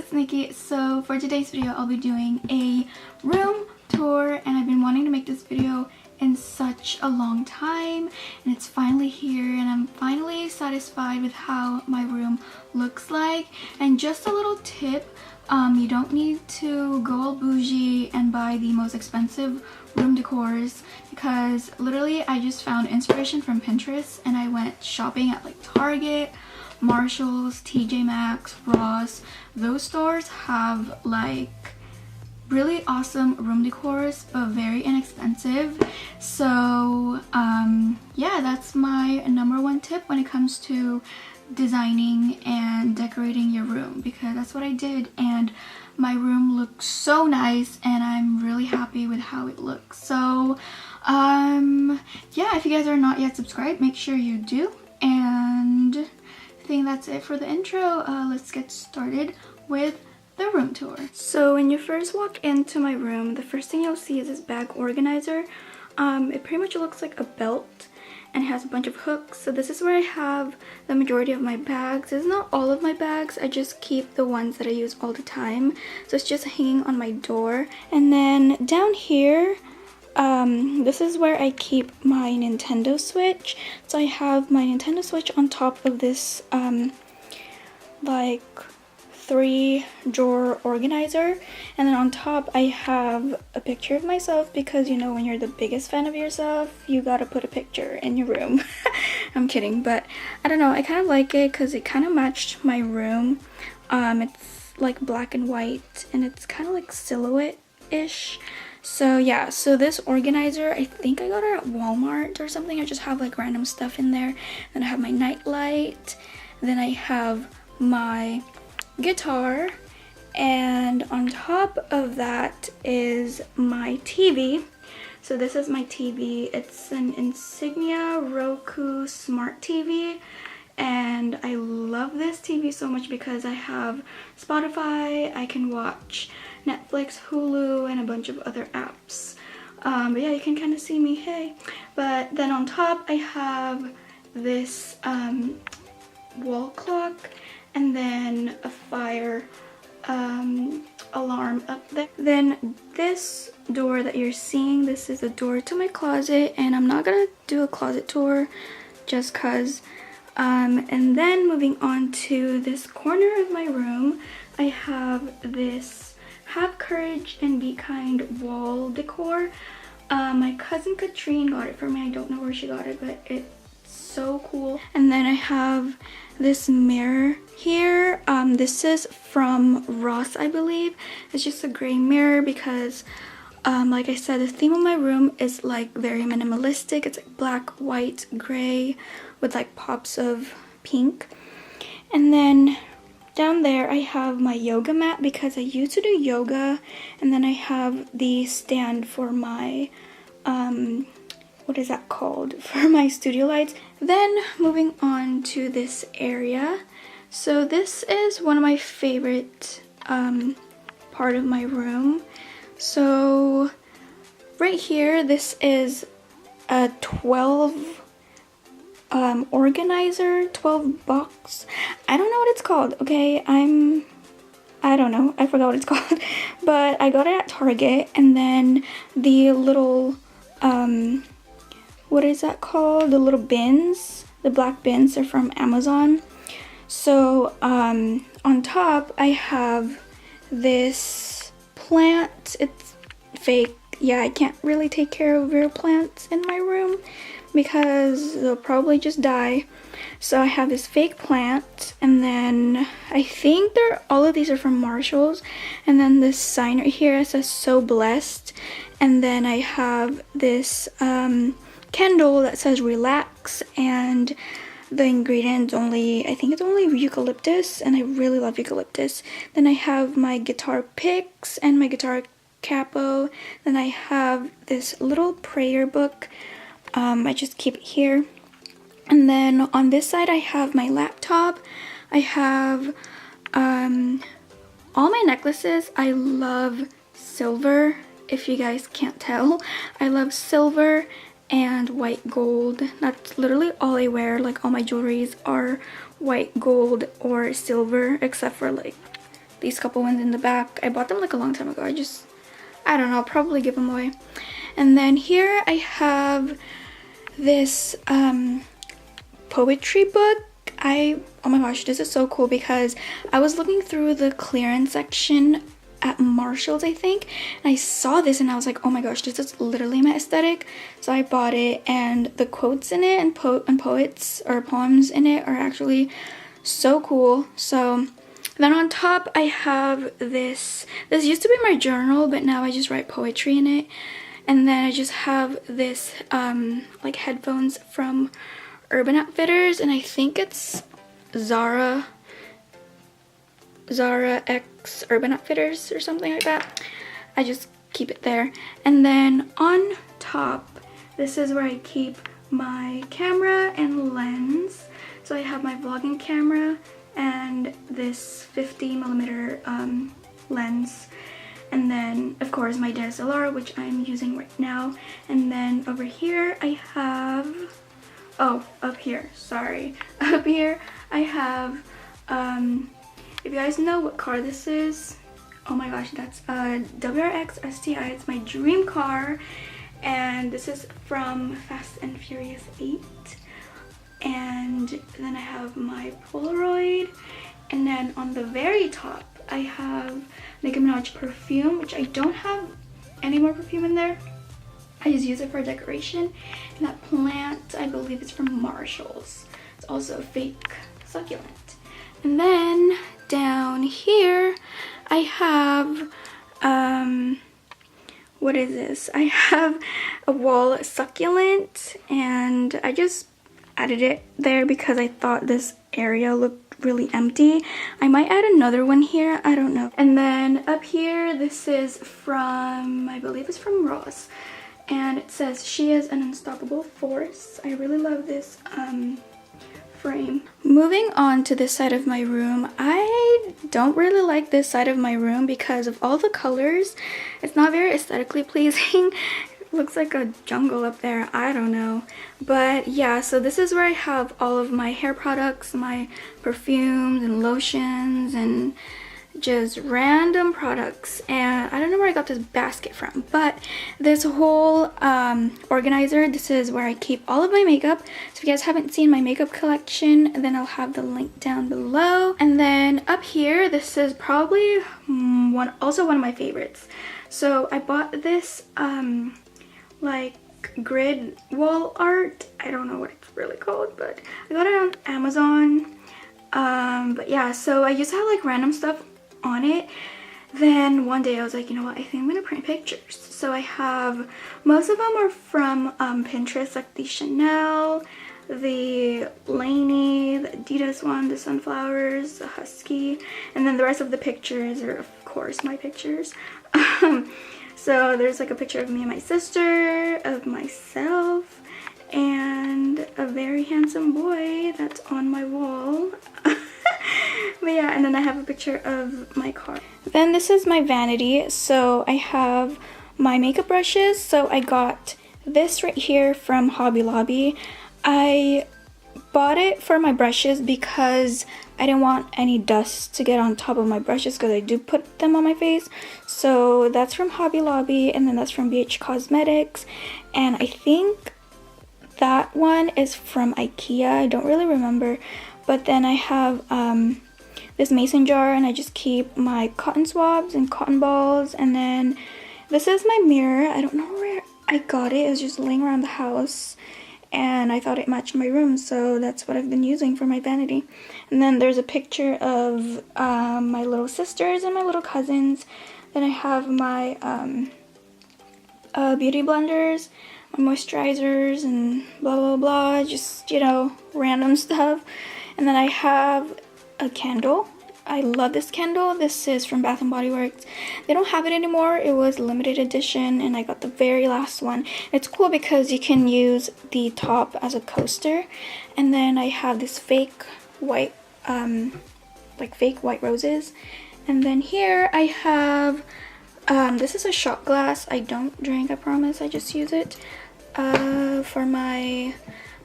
it's Nikki. So for today's video, I'll be doing a room tour, and I've been wanting to make this video in such a long time, and it's finally here, and I'm finally satisfied with how my room looks like. And just a little tip, you don't need to go all bougie and buy the most expensive room decors, because literally I just found inspiration from Pinterest, and I went shopping at like Target, Marshalls, TJ Maxx, Ross. Those stores have like really awesome room decors but very inexpensive. So yeah, that's my #1 tip when it comes to designing and decorating your room, because that's what I did, and my room looks so nice and I'm really happy with how it looks. So yeah, if you guys are not yet subscribed, make sure you do. And I think that's it for the intro. Let's get started with the room tour. So when you first walk into my room, the first thing you'll see is this bag organizer. It pretty much looks like a belt and has a bunch of hooks. So this is where I have the majority of my bags. It's not all of my bags, I just keep the ones that I use all the time. So it's just hanging on my door. And then down here, this is where I keep my Nintendo Switch. So I have my Nintendo Switch on top of this like 3-drawer organizer, and then on top I have a picture of myself, because you know when you're the biggest fan of yourself, you gotta put a picture in your room. I'm kidding, but I don't know, I kind of like it because it kind of matched my room. It's like black and white and it's kind of like silhouette-ish. So yeah, so this organizer, I think I got it at Walmart or something. I just have like random stuff in there. Then I have my night light, then I have my guitar, and on top of that is my TV. So this is my TV. It's an Insignia Roku Smart TV, and I love this TV so much because I have Spotify, I can watch Netflix, Hulu, and a bunch of other apps. But yeah, you can kind of see me, hey. But then on top I have this wall clock, and then a fire alarm up there. Then this door that you're seeing, this is a door to my closet, and I'm not gonna do a closet tour just cause. And then moving on to this corner of my room, I have this Have Courage and Be Kind wall decor. My cousin Katrine got it for me. I don't know where she got it, but it's so cool. And then I have this mirror here. This is from Ross, I believe. It's just a gray mirror because like I said, the theme of my room is like very minimalistic. It's like black, white, gray with like pops of pink. And then down there I have my yoga mat because I used to do yoga, and then I have the stand for my what is that called, for my studio lights. Then moving on to this area, so this is one of my favorite part of my room. So right here, this is a 12 organizer, 12 box. I don't know what it's called, okay? I don't know, I forgot what it's called. But I got it at Target. And then the little what is that called? The little bins, the black bins, are from Amazon. So on top I have this plant. It's fake. Yeah, I can't really take care of real plants in my room because they'll probably just die. So I have this fake plant, and then I think all of these are from Marshalls. And then this sign right here says "So Blessed." And then I have this candle that says "Relax," and the ingredients only, I think it's only eucalyptus, and I really love eucalyptus. Then I have my guitar picks and my guitar capo. Then I have this little prayer book. I just keep it here. And then on this side I have my laptop. I have all my necklaces. I love silver, if you guys can't tell. I love silver and white gold. That's literally all I wear. Like all my jewelries are white gold or silver, except for like these couple ones in the back. I bought them like a long time ago. I don't know, I'll probably give them away. And then here I have this poetry book. Oh my gosh, this is so cool because I was looking through the clearance section at Marshall's, I think, and I saw this and I was like, oh my gosh, this is literally my aesthetic. So I bought it, and the quotes in it and poets or poems in it are actually so cool. So then on top I have this used to be my journal, but now I just write poetry in it. And then I just have this like headphones from Urban Outfitters, and I think it's Zara X Urban Outfitters or something like that. I just keep it there. And then on top, this is where I keep my camera and lens. So I have my vlogging camera and this 50mm lens. And then, of course, my DSLR, which I'm using right now. And then over here, I have... Oh, up here, sorry. Up here, I have... if you guys know what car this is, oh my gosh, that's a WRX STI. It's my dream car. And this is from Fast and Furious 8. And then I have my Polaroid. And then on the very top, I have Nicki Minaj perfume, which I don't have any more perfume in there. I just use it for decoration. And that plant, I believe it's from Marshall's. It's also a fake succulent. And then down here, I have, what is this? I have a wall succulent, and I just added it there because I thought this area looked really empty. I might add another one here, I don't know. And then up here, this is from, I believe it's from Ross, and it says, "She is an unstoppable force." I really love this frame. Moving on to this side of my room, I don't really like this side of my room because of all the colors. It's not very aesthetically pleasing. Looks like a jungle up there, I don't know. But yeah, so this is where I have all of my hair products, my perfumes and lotions and just random products. And I don't know where I got this basket from, but this whole organizer, this is where I keep all of my makeup. So if you guys haven't seen my makeup collection, then I'll have the link down below. And then up here, this is probably also one of my favorites. So I bought this like grid wall art. I don't know what it's really called, but I got it on Amazon. But yeah, so I used to have like random stuff on it. Then one day I was like, you know what, I think I'm gonna print pictures. So I have, most of them are from Pinterest, like the Chanel, the Lainey, the Adidas one, the sunflowers, the husky, and then the rest of the pictures are of course my pictures. So there's like a picture of me and my sister, of myself, and a very handsome boy that's on my wall. But yeah, and then I have a picture of my car. Then this is my vanity. So I have my makeup brushes. So I got this right here from Hobby Lobby. I bought it for my brushes because I didn't want any dust to get on top of my brushes because I do put them on my face. So that's from Hobby Lobby, and then that's from BH Cosmetics, and I think that one is from IKEA. I don't really remember. But then I have this mason jar, and I just keep my cotton swabs and cotton balls. And then this is my mirror. I don't know where I got it. It was just laying around the house, and I thought it matched my room, so that's what I've been using for my vanity. And then there's a picture of my little sisters and my little cousins. Then I have my beauty blenders, my moisturizers, and blah blah blah, just, you know, random stuff. And then I have a candle. I love this candle. This is from Bath & Body Works. They don't have it anymore. It was limited edition, and I got the very last one. It's cool because you can use the top as a coaster. And then I have this fake white, like fake white roses. And then here I have, this is a shot glass. I don't drink, I promise. I just use it for my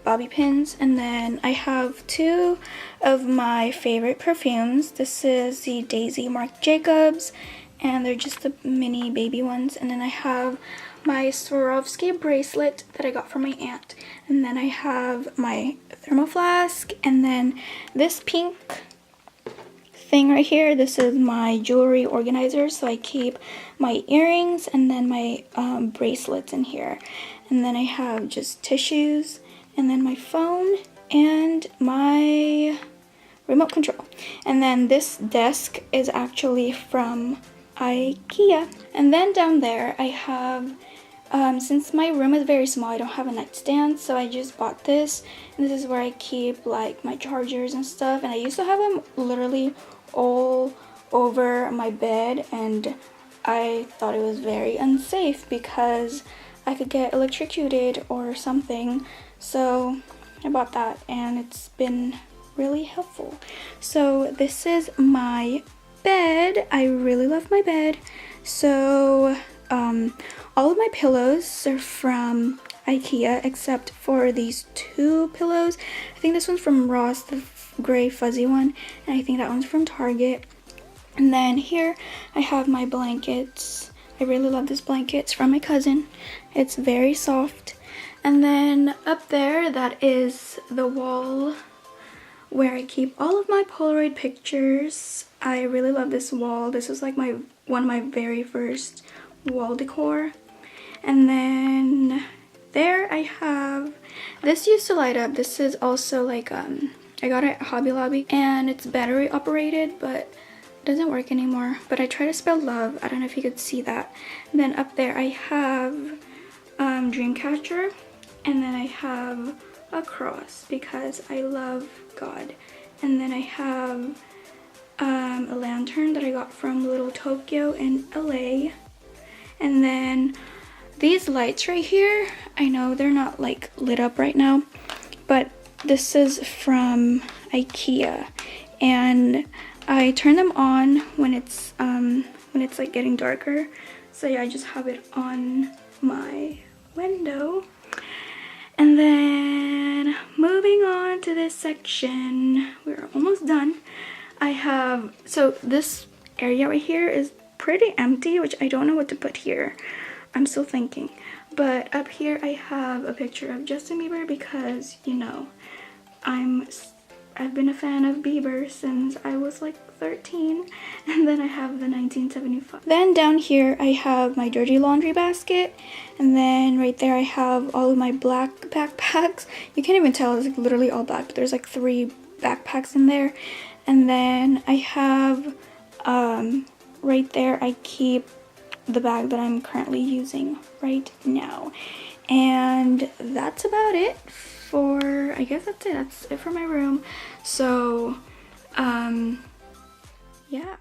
bobby pins, and then I have two of my favorite perfumes. This is the Daisy Marc Jacobs, and they're just the mini baby ones. And then I have my Swarovski bracelet that I got from my aunt, and then I have my thermal flask, and then this pink thing right here, this is my jewelry organizer, so I keep my earrings and then my bracelets in here. And then I have just tissues, and then my phone and my remote control. And then this desk is actually from IKEA. And then down there I have, since my room is very small, I don't have a nightstand, so I just bought this. And this is where I keep like my chargers and stuff, and I used to have them literally all over my bed, and I thought it was very unsafe because I could get electrocuted or something, so I bought that, and it's been really helpful. So this is my bed. I really love my bed. So all of my pillows are from IKEA except for these two pillows. I think this one's from Ross, the gray fuzzy one, and I think that one's from Target. And then here I have my blankets. I really love this blanket. It's from my cousin. It's very soft. And then up there, that is the wall where I keep all of my Polaroid pictures. I really love this wall. This was like one of my very first wall decor. And then there I have, this used to light up. This is also like I got it at Hobby Lobby, and it's battery operated, but it doesn't work anymore. But I try to spell love. I don't know if you could see that. And then up there I have Dreamcatcher, and then I have a cross because I love God. And then I have a lantern that I got from Little Tokyo in LA. And then these lights right here, I know they're not like lit up right now, but this is from IKEA, and I turn them on when it's like getting darker. So yeah, I just have it on my window. And then moving on to this section, we're almost done. I have, so this area right here is pretty empty, which I don't know what to put here. I'm still thinking. But up here I have a picture of Justin Bieber because, you know, I've been a fan of Bieber since I was like 13. And then I have the 1975. Then down here I have my dirty laundry basket, and then right there I have all of my black backpacks. You can't even tell, it's like literally all black, but there's like 3 backpacks in there. And then I have right there I keep the bag that I'm currently using right now. And that's about it for, I guess that's it for my room. So yeah.